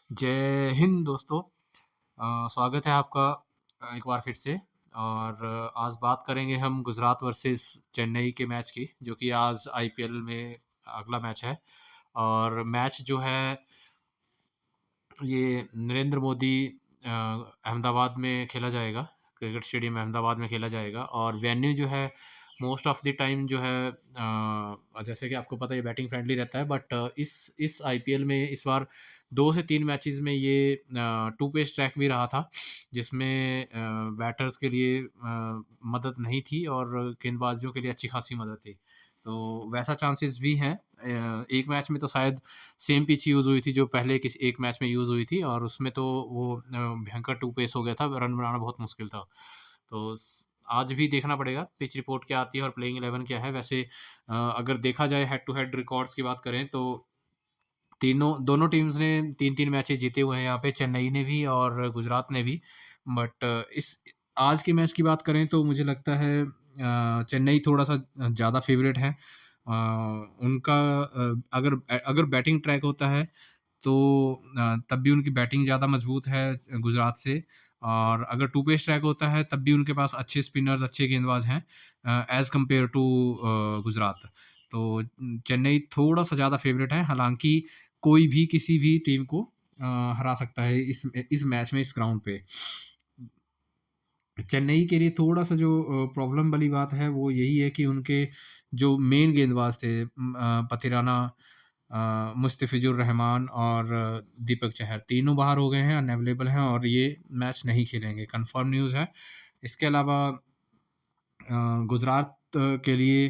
जय हिंद दोस्तों। स्वागत है आपका एक बार फिर से। और आज बात करेंगे हम गुजरात वर्सेस चेन्नई के मैच की, जो कि आज आईपीएल में अगला मैच है। और मैच जो है ये नरेंद्र मोदी अहमदाबाद में खेला जाएगा। क्रिकेट स्टेडियम अहमदाबाद में खेला जाएगा और वेन्यू जो है मोस्ट ऑफ द टाइम जो है जैसे कि आपको पता है ये बैटिंग फ्रेंडली रहता है। बट इस आईपीएल में इस बार 2 से 3 मैचेस में ये टू पेस ट्रैक भी रहा था, जिसमें बैटर्स के लिए मदद नहीं थी और गेंदबाजों के लिए अच्छी खासी मदद थी। तो वैसा चांसेस भी हैं। एक मैच में तो शायद सेम पिच यूज़ हुई थी जो पहले किसी एक मैच में यूज़ हुई थी, और उसमें तो वो भयंकर टू पेस हो गया था, रन बनाना बहुत मुश्किल था। तो आज भी देखना पड़ेगा पिच रिपोर्ट क्या आती है और प्लेइंग 11 क्या है। वैसे अगर देखा जाए हेड टू हेड रिकॉर्ड्स की बात करें तो तीनों दोनों टीम्स ने 3-3 मैचेस जीते हुए हैं यहाँ पे, चेन्नई ने भी और गुजरात ने भी। बट इस आज के मैच की बात करें तो मुझे लगता है चेन्नई थोड़ा-सा ज़्यादा फ़ेवरेट है। उनका अगर अगर बैटिंग ट्रैक होता है तो तब भी उनकी बैटिंग ज़्यादा मजबूत है गुजरात से। और अगर टू पेस ट्रैक होता है तब भी उनके पास अच्छे स्पिनर्स, अच्छे गेंदबाज हैं एज़ कम्पेयर टू गुजरात। तो चेन्नई थोड़ा-सा ज़्यादा फ़ेवरेट है, हालाँकि कोई भी किसी भी टीम को हरा सकता है इस मैच में, इस ग्राउंड पे। चेन्नई के लिए थोड़ा-सा जो प्रॉब्लम वाली बात है वो यही है कि उनके जो मेन गेंदबाज थे पथिराना, मुस्तफिजुर रहमान और दीपक चहर, तीनों बाहर हो गए हैं, अनअवेलेबल हैं और ये मैच नहीं खेलेंगे, कन्फर्म न्यूज़ है। इसके अलावा गुजरात के लिए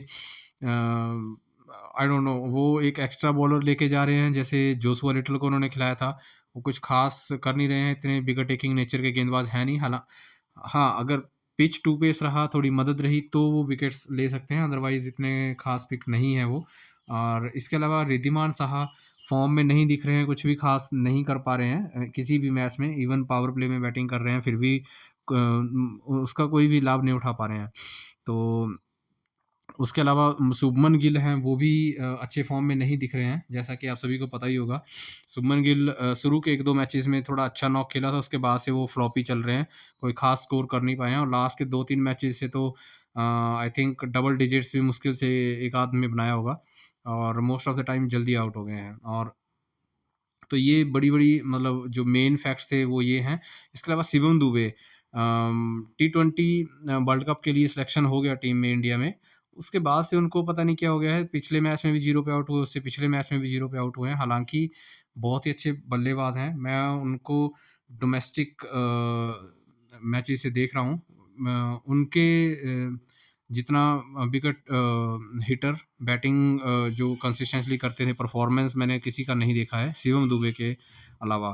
आई डोंट नो, वो एक एक्स्ट्रा बॉलर लेके जा रहे हैं, जैसे जोशुआ लिटल को उन्होंने खिलाया था। वो कुछ खास कर नहीं रहे हैं, इतने विकेट टेकिंग नेचर के गेंदबाज हैं नहीं। हाँ, अगर पिच टू पेस रहा, थोड़ी मदद रही तो वो विकेट्स ले सकते हैं, अदरवाइज़ इतने खास पिक नहीं है वो। और इसके अलावा रिद्धिमान साहा फॉर्म में नहीं दिख रहे हैं, कुछ भी खास नहीं कर पा रहे हैं किसी भी मैच में, इवन पावर प्ले में बैटिंग कर रहे हैं, फिर भी उसका कोई भी लाभ नहीं उठा पा रहे हैं। तो उसके अलावा शुभमन गिल हैं, वो भी अच्छे फॉर्म में नहीं दिख रहे हैं, जैसा कि आप सभी को पता ही होगा। शुभमन गिल शुरू के 1-2 मैचेस में थोड़ा अच्छा नॉक खेला था, उसके बाद से वो फ्लॉप ही चल रहे हैं, कोई खास स्कोर कर नहीं पाए हैं और लास्ट के 2-3 मैचेस से तो आई थिंक डबल डिजिट्स भी मुश्किल से एक आध में बनाया होगा और मोस्ट ऑफ द टाइम जल्दी आउट हो गए हैं। और तो ये बड़ी-बड़ी मतलब जो मेन फैक्ट्स थे वो ये हैं। इसके अलावा शिवम दुबे टी20 वर्ल्ड कप के लिए सिलेक्शन हो गया टीम में इंडिया में। उसके बाद से उनको पता नहीं क्या हो गया है, पिछले मैच में भी 0 पे आउट हुए, उससे पिछले मैच में भी 0 पे आउट हुए हैं। हालाँकि बहुत ही अच्छे बल्लेबाज हैं। मैं उनको डोमेस्टिक मैचेज़ से देख रहा हूँ। उनके जितना विकेट हिटर बैटिंग जो कंसिस्टेंटली करते थे, परफॉर्मेंस मैंने किसी का नहीं देखा है शिवम दुबे के अलावा।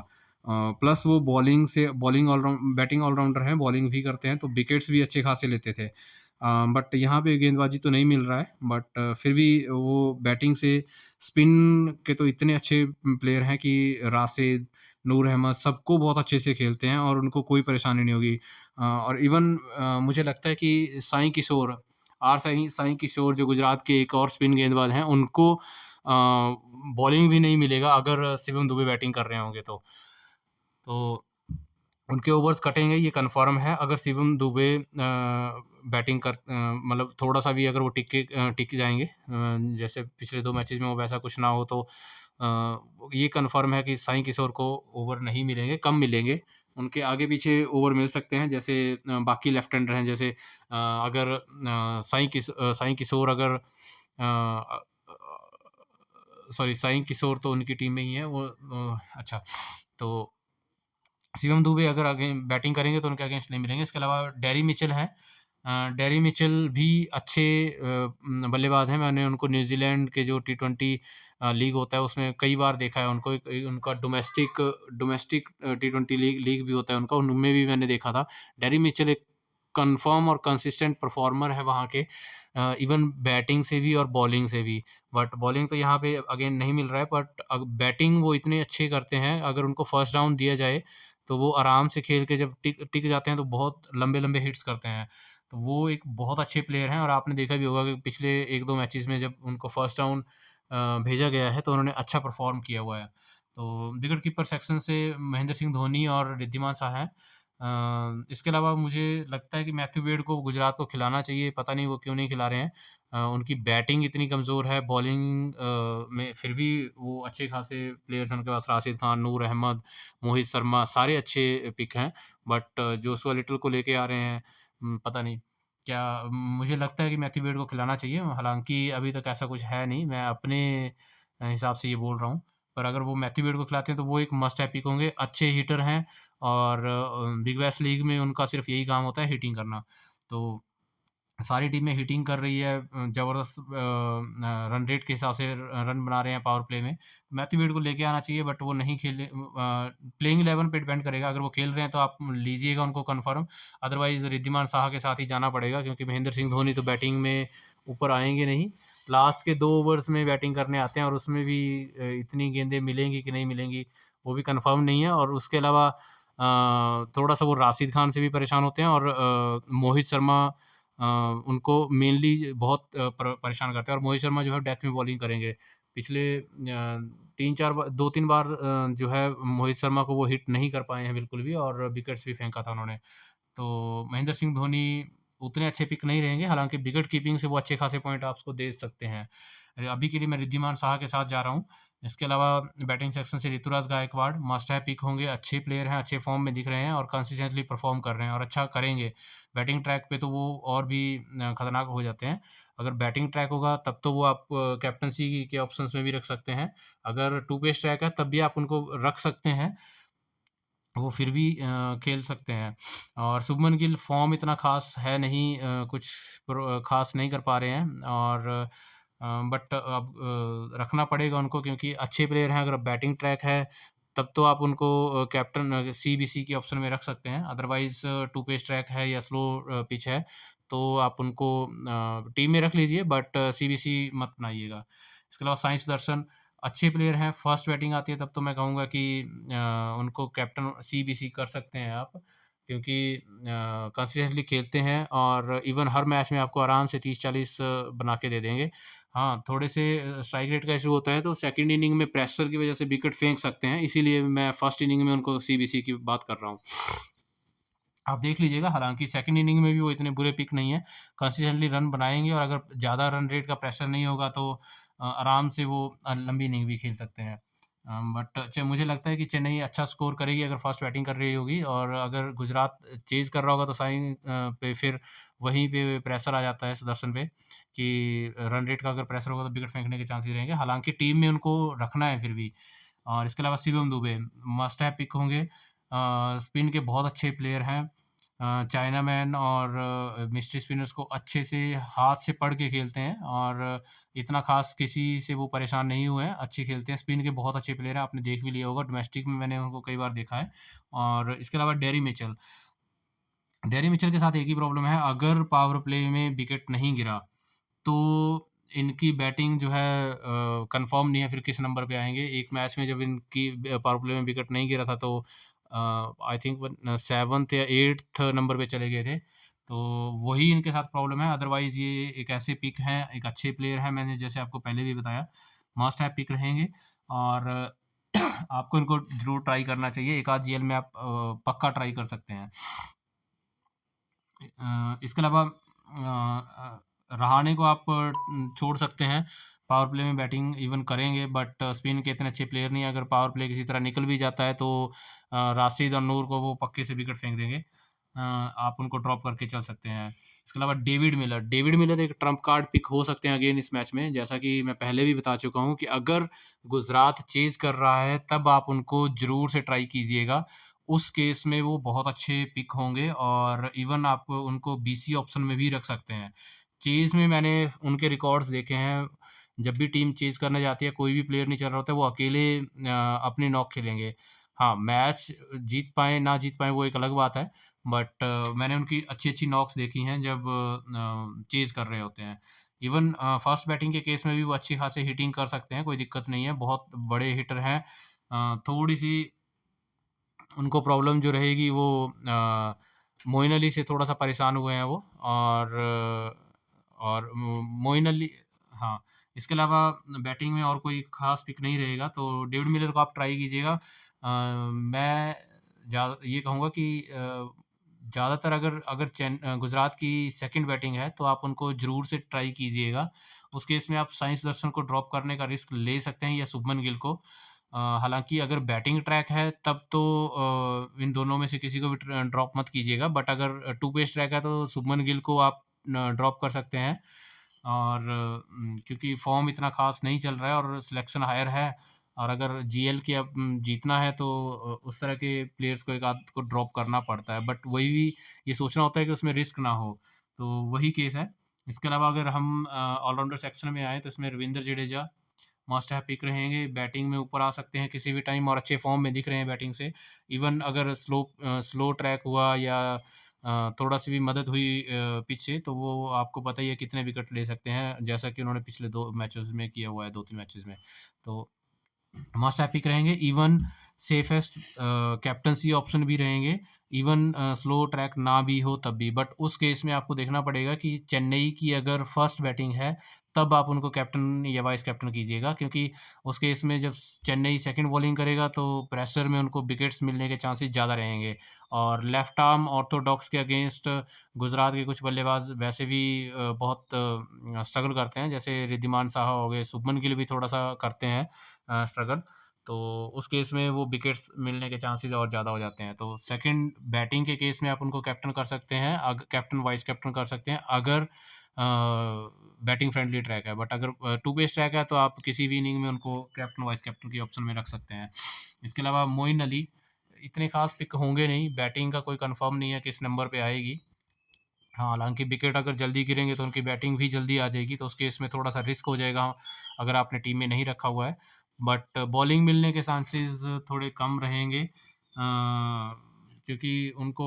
प्लस वो बॉलिंग ऑलराउंड बैटिंग ऑलराउंडर हैं, बॉलिंग भी करते हैं, तो विकेट्स भी अच्छे खासे लेते थे। बट यहाँ पे गेंदबाजी तो नहीं मिल रहा है, बट फिर भी वो बैटिंग से स्पिन के तो इतने अच्छे प्लेयर हैं कि राशिद, नूर अहमद सबको बहुत अच्छे से खेलते हैं और उनको कोई परेशानी नहीं होगी। और इवन मुझे लगता है कि साईं किशोर जो गुजरात के एक और स्पिन गेंदबाज हैं, उनको बॉलिंग भी नहीं मिलेगा अगर शिवम दुबे बैटिंग कर रहे होंगे तो उनके ओवर्स कटेंगे, ये कन्फर्म है। अगर शिवम दुबे बैटिंग कर मतलब थोड़ा-सा भी अगर वो टिक जाएँगे, जैसे पिछले 2 मैचेज़ में वो वैसा कुछ ना हो तो ये कन्फर्म है कि साईं किशोर को ओवर नहीं मिलेंगे, कम मिलेंगे। उनके आगे-पीछे ओवर मिल सकते हैं, जैसे बाकी लेफ्ट हैंडर हैं, जैसे अगर साईं किशोर अगर सॉरी, साईं किशोर तो उनकी टीम में ही है, वो अच्छा, तो शिवम दुबे अगर आगे बैटिंग करेंगे तो उनके अगेंस्ट नहीं मिलेंगे। इसके अलावा डेरी मिचेल हैं। डेरी मिचेल भी अच्छे बल्लेबाज हैं। मैंने उनको न्यूज़ीलैंड के जो टी20 लीग होता है उसमें कई बार देखा है उनको। उनका डोमेस्टिक टी20 लीग लीग भी होता है उनका, उनमें भी मैंने देखा था। डेरी मिचेल एक कन्फर्म और कंसिस्टेंट परफॉर्मर है वहाँ के, इवन बैटिंग से भी और बॉलिंग से भी। बट बॉलिंग तो यहाँ पे अगेन नहीं मिल रहा है, बट बैटिंग वो इतने अच्छे करते हैं, अगर उनको फर्स्ट डाउन दिया जाए तो वो आराम से खेल के जब टिक टिक जाते हैं तो बहुत लंबे-लंबे हिट्स करते हैं। तो वो एक बहुत अच्छे प्लेयर हैं और आपने देखा भी होगा कि पिछले 1-2 मैचेज़ में जब उनको फर्स्ट राउंड भेजा गया है तो उन्होंने अच्छा परफ़ॉर्म किया हुआ है। तो विकेट कीपर सेक्शन से महेंद्र सिंह धोनी और रिद्धिमान शाह हैं। इसके अलावा मुझे लगता है कि मैथ्यू वेड को गुजरात को खिलाना चाहिए, पता नहीं वो क्यों नहीं खिला रहे हैं। उनकी बैटिंग इतनी कमज़ोर है, बॉलिंग में फिर भी वो अच्छे खासे प्लेयर्स हैं उनके पास, राशिद खान, नूर अहमद, मोहित शर्मा, सारे अच्छे पिक हैं। बट जोशुआ लिटल को लेके आ रहे हैं, पता नहीं क्या। मुझे लगता है कि मैथ्यू वेड को खिलाना चाहिए, हालाँकि अभी तक ऐसा कुछ है नहीं, मैं अपने हिसाब से ये बोल रहा हूँ। पर अगर वो मैथ्यू वेड को खिलाते हैं तो वो एक मस्ट हैव पिक होंगे, अच्छे हिटर हैं और बिग बैश लीग में उनका सिर्फ़ यही काम होता है हिटिंग करना। तो सारी टीमें हिटिंग कर रही है, ज़बरदस्त रन रेट के हिसाब से रन बना रहे हैं पावर प्ले में। मैथ्यू वेड को लेके आना चाहिए बट वो नहीं खेले, प्लेइंग 11 पे डिपेंड करेगा, अगर वो खेल रहे हैं तो आप लीजिएगा उनको कन्फर्म, अदरवाइज़ रिद्धिमान साहा के साथ ही जाना पड़ेगा क्योंकि महेंद्र सिंह धोनी तो बैटिंग में ऊपर आएँगे नहीं। लास्ट के 2 ओवर्स में बैटिंग करने आते हैं और उसमें भी इतनी गेंदें मिलेंगी कि नहीं मिलेंगी, वो भी कन्फर्म नहीं है। और उसके अलावा थोड़ा-सा वो राशिद खान से भी परेशान होते हैं और मोहित शर्मा उनको मेनली बहुत परेशान करते हैं और मोहित शर्मा जो है डेथ में बॉलिंग करेंगे। पिछले 3-4 बार 2-3 बार जो है मोहित शर्मा को वो हिट नहीं कर पाए हैं बिल्कुल भी और विकेट्स भी फेंका था उन्होंने। तो महेंद्र सिंह धोनी उतने अच्छे पिक नहीं रहेंगे, हालाँकि विकेट कीपिंग से वो अच्छे खासे पॉइंट आपको दे सकते हैं। अभी के लिए मैं रिद्धिमान साहा के साथ जा रहा हूँ। इसके अलावा बैटिंग सेक्शन से Ruturaj Gaikwad must have pick होंगे, अच्छे प्लेयर हैं, अच्छे फॉर्म में दिख रहे हैं और कंसिस्टेंटली परफॉर्म कर रहे हैं और अच्छा करेंगे। बैटिंग ट्रैक पे तो वो और भी खतरनाक हो जाते हैं। अगर बैटिंग ट्रैक होगा तब तो वो आप कैप्टेंसी के ऑप्शंस में भी रख सकते हैं। अगर टू पेस ट्रैक है तब भी आप उनको रख सकते हैं, वो फिर भी खेल सकते हैं। और शुभमन गिल फॉर्म इतना ख़ास है नहीं, कुछ ख़ास नहीं कर पा रहे हैं और बट अब रखना पड़ेगा उनको क्योंकि अच्छे प्लेयर हैं। अगर बैटिंग ट्रैक है तब तो आप उनको कैप्टन सीबीसी के ऑप्शन में रख सकते हैं, अदरवाइज़ टू पेस ट्रैक है या स्लो पिच है तो आप उनको टीम में रख लीजिए बट सीबीसी मत बनाइएगा। इसके अलावा साई सुदर्शन अच्छे प्लेयर हैं, फर्स्ट बैटिंग आती है तब तो मैं कहूँगा कि उनको कैप्टन सीबीसी कर सकते हैं आप क्योंकि कंसिस्टेंटली खेलते हैं और इवन हर मैच में आपको आराम से 30-40 बना के दे देंगे। हाँ, थोड़े से स्ट्राइक रेट का इशू होता है तो सेकंड इनिंग में प्रेशर की वजह से विकेट फेंक सकते हैं, इसीलिए मैं फर्स्ट इनिंग में उनको सीबीसी की बात कर रहा हूँ। आप देख लीजिएगा, हालाँकि सेकंड इनिंग में भी वो इतने बुरे पिक नहीं हैं, कंसिस्टेंटली रन बनाएँगे और अगर ज़्यादा रन रेट का प्रेशर नहीं होगा तो आराम से वो लंबी इनिंग भी खेल सकते हैं। बट मुझे लगता है कि चेन्नई अच्छा स्कोर करेगी अगर फर्स्ट बैटिंग कर रही होगी और अगर गुजरात चेज़ कर रहा होगा तो साई पे फिर वहीं पे प्रेशर आ जाता है सुदर्शन पे कि रन रेट का अगर प्रेशर होगा तो विकेट फेंकने के चांसेस रहेंगे। हालाँकि टीम में उनको रखना है फिर भी। और इसके अलावा Shivam Dube must have pick होंगे। स्पिन के बहुत अच्छे प्लेयर हैं। चाइनामैन और मिस्ट्री स्पिनर्स को अच्छे से हाथ से पढ़ के खेलते हैं और इतना ख़ास किसी से वो परेशान नहीं हुए हैं, अच्छे खेलते हैं। स्पिन के बहुत अच्छे प्लेयर हैं, आपने देख भी लिया होगा, डोमेस्टिक में मैंने उनको कई बार देखा है। और इसके अलावा डेरी मिचेल के साथ एक ही प्रॉब्लम है, अगर पावर प्ले में विकेट नहीं गिरा तो इनकी बैटिंग जो है कंफर्म नहीं है फिर किस नंबर पे आएँगे। एक मैच में जब इनकी पावर प्ले में विकेट नहीं गिरा था तो आई थिंक वो 7th या 8th नंबर पे चले गए थे। तो वही इनके साथ प्रॉब्लम है, अदरवाइज़ ये एक ऐसे पिक हैं, एक अच्छे प्लेयर हैं, मैंने जैसे आपको पहले भी बताया, मस्ट हैव पिक रहेंगे और आपको इनको ज़रूर ट्राई करना चाहिए। एक आध जीएल में आप पक्का ट्राई कर सकते हैं। इसके अलावा रहाणे को आप छोड़ सकते हैं, पावर प्ले में बैटिंग इवन करेंगे बट स्पिन के इतने अच्छे प्लेयर नहीं हैं, अगर पावर प्ले किसी तरह निकल भी जाता है तो राशिद और नूर को वो पक्के से विकेट फेंक देंगे। आप उनको ड्रॉप करके चल सकते हैं। इसके अलावा डेविड मिलर एक ट्रम्प कार्ड पिक हो सकते हैं अगेन इस मैच में, जैसा कि मैं पहले भी बता चुका हूँ कि अगर गुजरात चेज़ कर रहा है तब आप उनको ज़रूर से ट्राई कीजिएगा। उस केस में वो बहुत अच्छे पिक होंगे और इवन आप उनको बीसी ऑप्शन में भी रख सकते हैं। चेज़ में मैंने उनके रिकॉर्ड्स देखे हैं, जब भी टीम चेज़ करने जाती है, कोई भी प्लेयर नहीं चल रहा होता है, वो अकेले अपनी नॉक खेलेंगे। हाँ, मैच जीत पाएँ, ना जीत पाएँ वो एक अलग बात है, बट मैंने उनकी अच्छी-अच्छी नॉक्स देखी हैं जब चेज़ कर रहे होते हैं। इवन फ़ास्ट बैटिंग के केस में भी वो अच्छी खासी हिटिंग कर सकते हैं, कोई दिक्कत नहीं है, बहुत बड़े हिटर हैं। थोड़ी-सी उनको प्रॉब्लम जो रहेगी वो मोइन अली से थोड़ा-सा परेशान हुए हैं वो और मोइन अली, हाँ, इसके अलावा बैटिंग में और कोई ख़ास पिक नहीं रहेगा, तो डेविड मिलर को आप ट्राई कीजिएगा। मैं ये कहूँगा कि ज़्यादातर अगर अगर गुजरात की सेकंड बैटिंग है, तो आप उनको ज़रूर से ट्राई कीजिएगा। उस केस में आप साई सुदर्शन को ड्रॉप करने का रिस्क ले सकते हैं या शुभमन गिल को। हालाँकि अगर बैटिंग ट्रैक है तब तो इन दोनों में से किसी को भी ड्रॉप मत कीजिएगा, बट अगर टू पेस ट्रैक है तो शुभमन गिल को आप ड्रॉप कर सकते हैं। और क्योंकि फॉर्म इतना ख़ास नहीं चल रहा है और सिलेक्शन हायर है, और अगर जीएल की अब जीतना है तो उस तरह के प्लेयर्स को एक आध को ड्रॉप करना पड़ता है, बट वही भी ये सोचना होता है कि उसमें रिस्क ना हो, तो वही केस है। इसके अलावा अगर हम ऑलराउंडर सेक्शन में आएँ तो इसमें Ravindra Jadeja must have pick रहेंगे। बैटिंग में ऊपर आ सकते हैं किसी भी टाइम और अच्छे फॉर्म में दिख रहे हैं बैटिंग से। इवन अगर स्लो ट्रैक हुआ या थोड़ा-सी भी मदद हुई पिच से, तो वो आपको पता ही है कितने विकेट ले सकते हैं, जैसा कि उन्होंने पिछले 2 मैचेज़ में किया हुआ है, 2-3 मैचेज़ में। तो मस्ट एपिक रहेंगे। इवन सेफेस्ट कैप्टनसी ऑप्शन भी रहेंगे, इवन स्लो ट्रैक ना भी हो तब भी, बट उस केस में आपको देखना पड़ेगा कि चेन्नई की अगर फर्स्ट बैटिंग है तब आप उनको कैप्टन या वाइस कैप्टन कीजिएगा, क्योंकि उस केस में जब चेन्नई सेकंड बॉलिंग करेगा तो प्रेशर में उनको विकेट्स मिलने के चांसेस ज़्यादा रहेंगे। और लेफ्ट आर्म ऑर्थोडॉक्स के अगेंस्ट गुजरात के कुछ बल्लेबाज वैसे भी बहुत स्ट्रगल करते हैं, जैसे रिद्धिमान साहा हो गए, शुभमन गिल भी थोड़ा सा करते हैं स्ट्रगल, तो उस केस में वो विकेट्स मिलने के चांसेस और ज़्यादा हो जाते हैं। तो सेकंड बैटिंग के केस में आप उनको कैप्टन कर सकते हैं, कैप्टन वाइस कैप्टन कर सकते हैं अगर बैटिंग फ्रेंडली ट्रैक है, बट अगर टू पेस ट्रैक है तो आप किसी भी इनिंग में उनको कैप्टन वाइस कैप्टन की ऑप्शन में रख सकते हैं। इसके अलावा मोइन अली इतने खास पिक होंगे नहीं, बैटिंग का कोई कंफर्म नहीं है किस नंबर पे आएगी। हाँ, हालाँकि विकेट अगर जल्दी गिरेंगे तो उनकी बैटिंग भी जल्दी आ जाएगी, तो उस केस में थोड़ा-सा रिस्क हो जाएगा अगर आपने टीम में नहीं रखा हुआ है। बट बॉलिंग मिलने के चांसेस थोड़े कम रहेंगे, क्योंकि उनको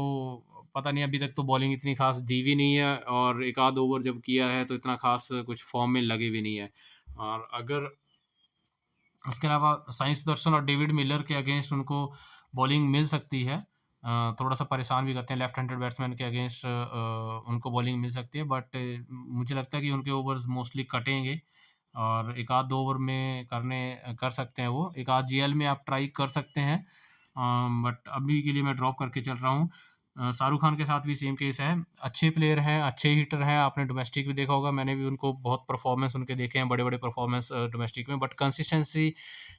पता नहीं, अभी तक तो बॉलिंग इतनी ख़ास दी भी नहीं है और एक आध ओवर जब किया है तो इतना ख़ास कुछ फ़ॉर्म में लगे भी नहीं है। और अगर उसके अलावा साई सुदर्शन और डेविड मिलर के अगेंस्ट उनको बॉलिंग मिल सकती है। थोड़ा-सा परेशान भी करते हैं लेफ्ट हैंडेड बैट्समैन के अगेंस्ट, उनको बॉलिंग मिल सकती है, बट मुझे लगता है कि उनके ओवर्स मोस्टली कटेंगे और एक आध 2 ओवर में कर सकते हैं वो। एक आध जीएल में आप ट्राई कर सकते हैं, बट अभी के लिए मैं ड्रॉप करके चल रहा हूँ। शाहरुख खान के साथ भी सेम केस है। अच्छे प्लेयर हैं, अच्छे हिटर हैं, आपने डोमेस्टिक भी देखा होगा, मैंने भी उनको बहुत परफॉर्मेंस उनके देखे हैं, बड़े-बड़े परफॉर्मेंस डोमेस्टिक में, बट कंसिस्टेंसी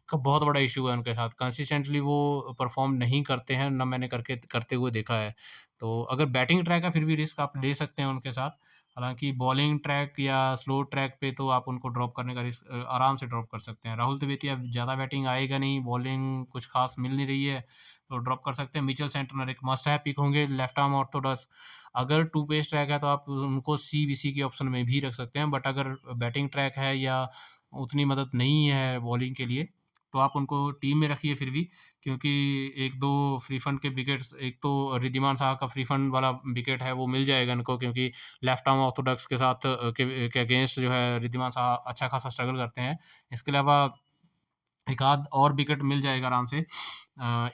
का बहुत बड़ा इश्यू है उनके साथ। कंसिस्टेंटली वो परफॉर्म नहीं करते हैं, ना मैंने करते हुए देखा है। तो अगर बैटिंग ट्रैक है फिर भी रिस्क आप ले सकते हैं उनके साथ। हालाँकि बॉलिंग ट्रैक या स्लो ट्रैक पे तो आप उनको ड्रॉप करने का रिस्क आराम से ड्रॉप कर सकते हैं। राहुल तेवातिया ज़्यादा बैटिंग आएगा नहीं, बॉलिंग कुछ खास मिल नहीं रही है, तो ड्रॉप कर सकते हैं। मिचेल सेंटनर एक मस्ट हैव पिक होंगे, लेफ्ट आर्म ऑर्थोडॉक्स। अगर टू पेस ट्रैक है तो आप उनको सीबीसी की ऑप्शन में भी रख सकते हैं, बट अगर बैटिंग ट्रैक है या उतनी मदद नहीं है बॉलिंग के लिए, तो आप उनको टीम में रखिए फिर भी, क्योंकि 1-2 फ्री फंड के विकेट्स, एक तो रिद्धिमान साहा का फ्री फंड वाला विकेट है वो मिल जाएगा इनको, क्योंकि लेफ्ट आर्म ऑर्थोडॉक्स के साथ के अगेंस्ट जो है रिद्धिमान साहा अच्छा खासा स्ट्रगल करते हैं। इसके अलावा एक आध और विकेट मिल जाएगा आराम से,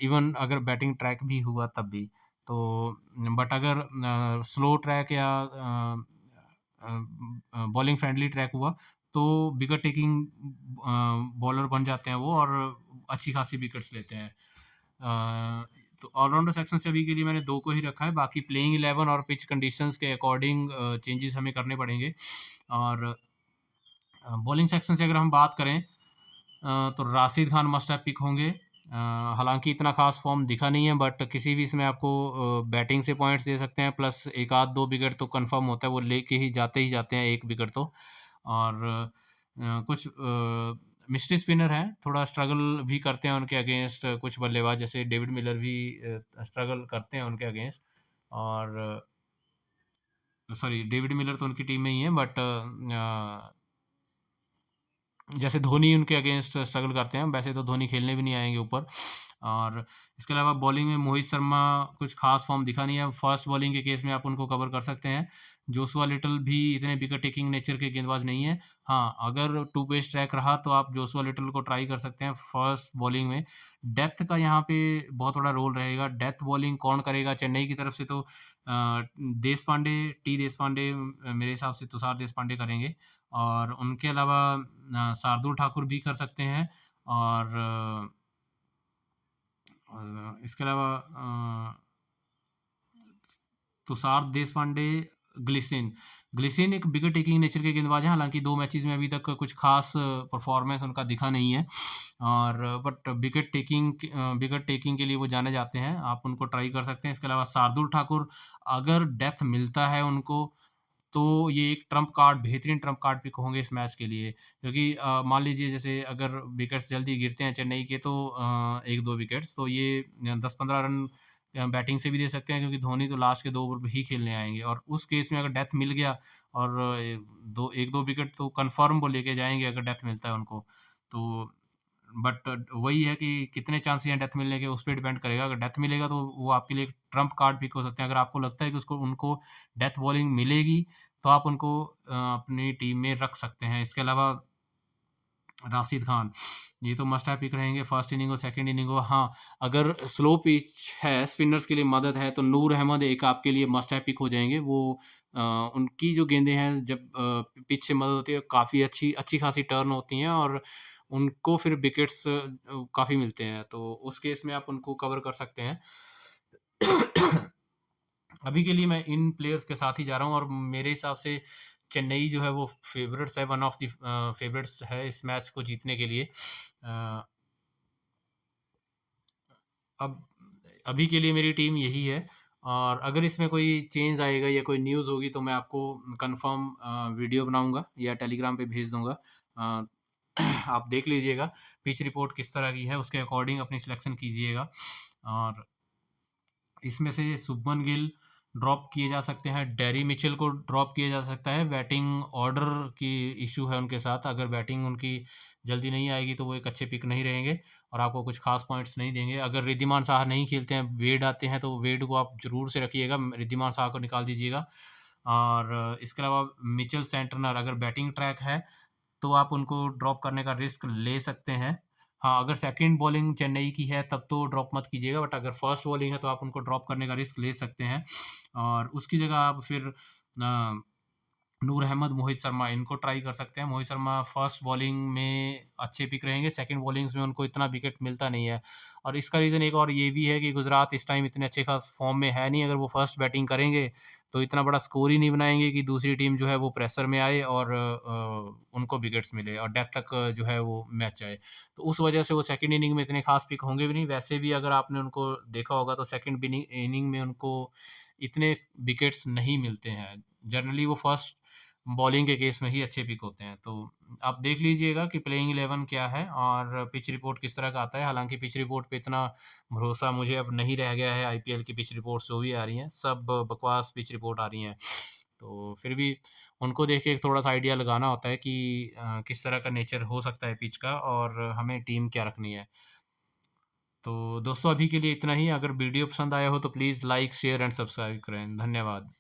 इवन अगर बैटिंग ट्रैक भी हुआ तब भी। तो बट अगर स्लो ट्रैक या बॉलिंग फ्रेंडली ट्रैक हुआ तो विकेट टेकिंग बॉलर बन जाते हैं वो और अच्छी खासी विकेट्स लेते हैं। तो ऑलराउंडर सेक्शन से अभी के लिए मैंने 2 को ही रखा है, बाकी प्लेइंग 11 और पिच कंडीशंस के अकॉर्डिंग चेंजेस हमें करने पड़ेंगे। और बॉलिंग सेक्शन से अगर हम बात करें, तो Rashid Khan must have pick होंगे। हालाँकि इतना ख़ास फ़ॉर्म दिखा नहीं है, बट किसी भी इसमें आपको बैटिंग से पॉइंट्स दे सकते हैं, प्लस 1 आध 2 विकेट तो कन्फर्म होता है, वो लेके ही जाते हैं 1 विकेट तो। और कुछ मिस्ट्री स्पिनर हैं, थोड़ा स्ट्रगल भी करते हैं उनके अगेंस्ट कुछ बल्लेबाज, जैसे डेविड मिलर भी स्ट्रगल करते हैं उनके अगेंस्ट। और सॉरी, डेविड मिलर तो उनकी टीम में ही है, बट जैसे धोनी उनके अगेंस्ट स्ट्रगल करते हैं, वैसे तो धोनी खेलने भी नहीं आएँगे ऊपर। और इसके अलावा बॉलिंग में मोहित शर्मा कुछ ख़ास फ़ॉर्म दिखा नहीं है, फ़र्स्ट बॉलिंग के केस में आप उनको कवर कर सकते हैं। जोशुआ लिटल भी इतने विकेट टेकिंग नेचर के गेंदबाज़ नहीं हैं। हाँ, अगर टू पेस ट्रैक रहा तो आप जोशुआ लिटल को ट्राई कर सकते हैं फर्स्ट बॉलिंग में। डेप्थ का यहाँ पे बहुत बड़ा रोल रहेगा, डेप्थ बॉलिंग कौन करेगा? चेन्नई की तरफ से तो देशपांडे, टी देशपांडे, मेरे हिसाब से तुषार देशपांडे करेंगे। और उनके अलावा शार्दुल ठाकुर भी कर सकते हैं। और इसके अलावा तुषार देशपांडे, ग्लिसिन। ग्लिसिन एक विकेट टेकिंग नेचर के गेंदबाज हैं, हालांकि 2 मैचेस में अभी तक कुछ खास परफॉर्मेंस उनका दिखा नहीं है। और बट विकेट टेकिंग के लिए वो जाने जाते हैं, आप उनको ट्राई कर सकते हैं। इसके अलावा शार्दुल ठाकुर, अगर डेथ मिलता है उनको, तो ये एक ट्रम्प कार्ड, बेहतरीन ट्रम्प कार्ड पिक होंगे इस मैच के लिए। क्योंकि मान लीजिए जैसे अगर विकेट्स जल्दी गिरते हैं चेन्नई के, तो 1-2 विकेट्स, तो ये 10-15 रन बैटिंग से भी दे सकते हैं, क्योंकि धोनी तो लास्ट के 2 ओवर ही खेलने आएँगे। और उस केस में अगर डेथ मिल गया, और 1-2 विकेट तो कन्फर्म वो लेके जाएँगे अगर डेथ मिलता है उनको। तो बट वही है कि कितने चांसेस हैं डेथ मिलने के, उस पे डिपेंड करेगा। अगर डेथ मिलेगा तो वो आपके लिए एक ट्रम्प कार्ड पिक हो सकते हैं। अगर आपको लगता है कि उसको उनको डेथ बॉलिंग मिलेगी, तो आप उनको अपनी टीम में रख सकते हैं। इसके अलावा राशिद खान, ये तो मस्ट हैव पिक रहेंगे, फर्स्ट इनिंग हो, सेकंड इनिंग हो। हाँ, अगर स्लो पिच है, स्पिनर्स के लिए मदद है, तो नूर अहमद एक आपके लिए मस्ट हैव पिक हो जाएँगे। वो उनकी जो गेंदें हैं, जब पिच से मदद होती है, काफ़ी अच्छी अच्छी खासी टर्न होती हैं, और उनको फिर विकेट्स काफ़ी मिलते हैं, तो उस केस में आप उनको कवर कर सकते हैं। अभी के लिए मैं इन प्लेयर्स के साथ ही जा रहा हूँ, और मेरे हिसाब से चेन्नई जो है वो फेवरेट्स है, वन ऑफ द फेवरेट्स है इस मैच को जीतने के लिए। अब अभी के लिए मेरी टीम यही है, और अगर इसमें कोई चेंज आएगा या कोई न्यूज़ होगी, तो मैं आपको कंफर्म वीडियो बनाऊंगा या टेलीग्राम पे भेज दूंगा। अ, आप देख लीजिएगा पिच रिपोर्ट किस तरह की है, उसके अकॉर्डिंग अपनी सिलेक्शन कीजिएगा। और इसमें से शुभमन गिल ड्रॉप किए जा सकते हैं, डेरी मिचेल को ड्रॉप किया जा सकता है। बैटिंग ऑर्डर की इशू है उनके साथ, अगर बैटिंग उनकी जल्दी नहीं आएगी तो वो एक अच्छे पिक नहीं रहेंगे, और आपको कुछ खास पॉइंट्स नहीं देंगे। अगर रिद्धिमान साहा नहीं खेलते हैं, वेड आते हैं, तो वेड को आप ज़रूर से रखिएगा, रिद्धिमान साहा को निकाल दीजिएगा। और इसके अलावा मिचेल सेंटनर, अगर बैटिंग ट्रैक है तो आप उनको ड्रॉप करने का रिस्क ले सकते हैं। हाँ, अगर सेकंड बॉलिंग चेन्नई की है तब तो ड्रॉप मत कीजिएगा, बट अगर फर्स्ट बॉलिंग है तो आप उनको ड्रॉप करने का रिस्क ले सकते हैं। और उसकी जगह आप फिर नूर अहमद, मोहित शर्मा, इनको ट्राई कर सकते हैं। मोहित शर्मा फर्स्ट बॉलिंग में अच्छे पिक रहेंगे, सेकंड बॉलिंग्स में उनको इतना विकेट मिलता नहीं है। और इसका रीज़न एक और ये भी है कि गुजरात इस टाइम इतने अच्छे खास फॉर्म में है नहीं। अगर वो फर्स्ट बैटिंग करेंगे तो इतना बड़ा स्कोर ही नहीं बनाएंगे कि दूसरी टीम जो है वो प्रेशर में आए, और उनको विकेट्स मिले और डेथ तक जो है वो मैच जाए। तो उस वजह से वो सेकंड इनिंग में इतने खास पिक होंगे भी नहीं। वैसे भी अगर आपने उनको देखा होगा तो सेकंड इनिंग में उनको इतने विकेट्स नहीं मिलते हैं। जनरली वो फर्स्ट बॉलिंग के केस में ही अच्छे पिक होते हैं। तो आप देख लीजिएगा कि प्लेइंग 11 क्या है और पिच रिपोर्ट किस तरह का आता है। हालाँकि पिच रिपोर्ट पे इतना भरोसा मुझे अब नहीं रह गया है, आईपीएल की पिच रिपोर्ट्स जो भी आ रही हैं, सब बकवास पिच रिपोर्ट आ रही हैं। तो फिर भी उनको देख के एक थोड़ा-सा आइडिया लगाना होता है कि किस तरह का नेचर हो सकता है पिच का, और हमें टीम क्या रखनी है। तो दोस्तों, अभी के लिए इतना ही। अगर वीडियो पसंद आया हो तो please like, share and subscribe करें। धन्यवाद।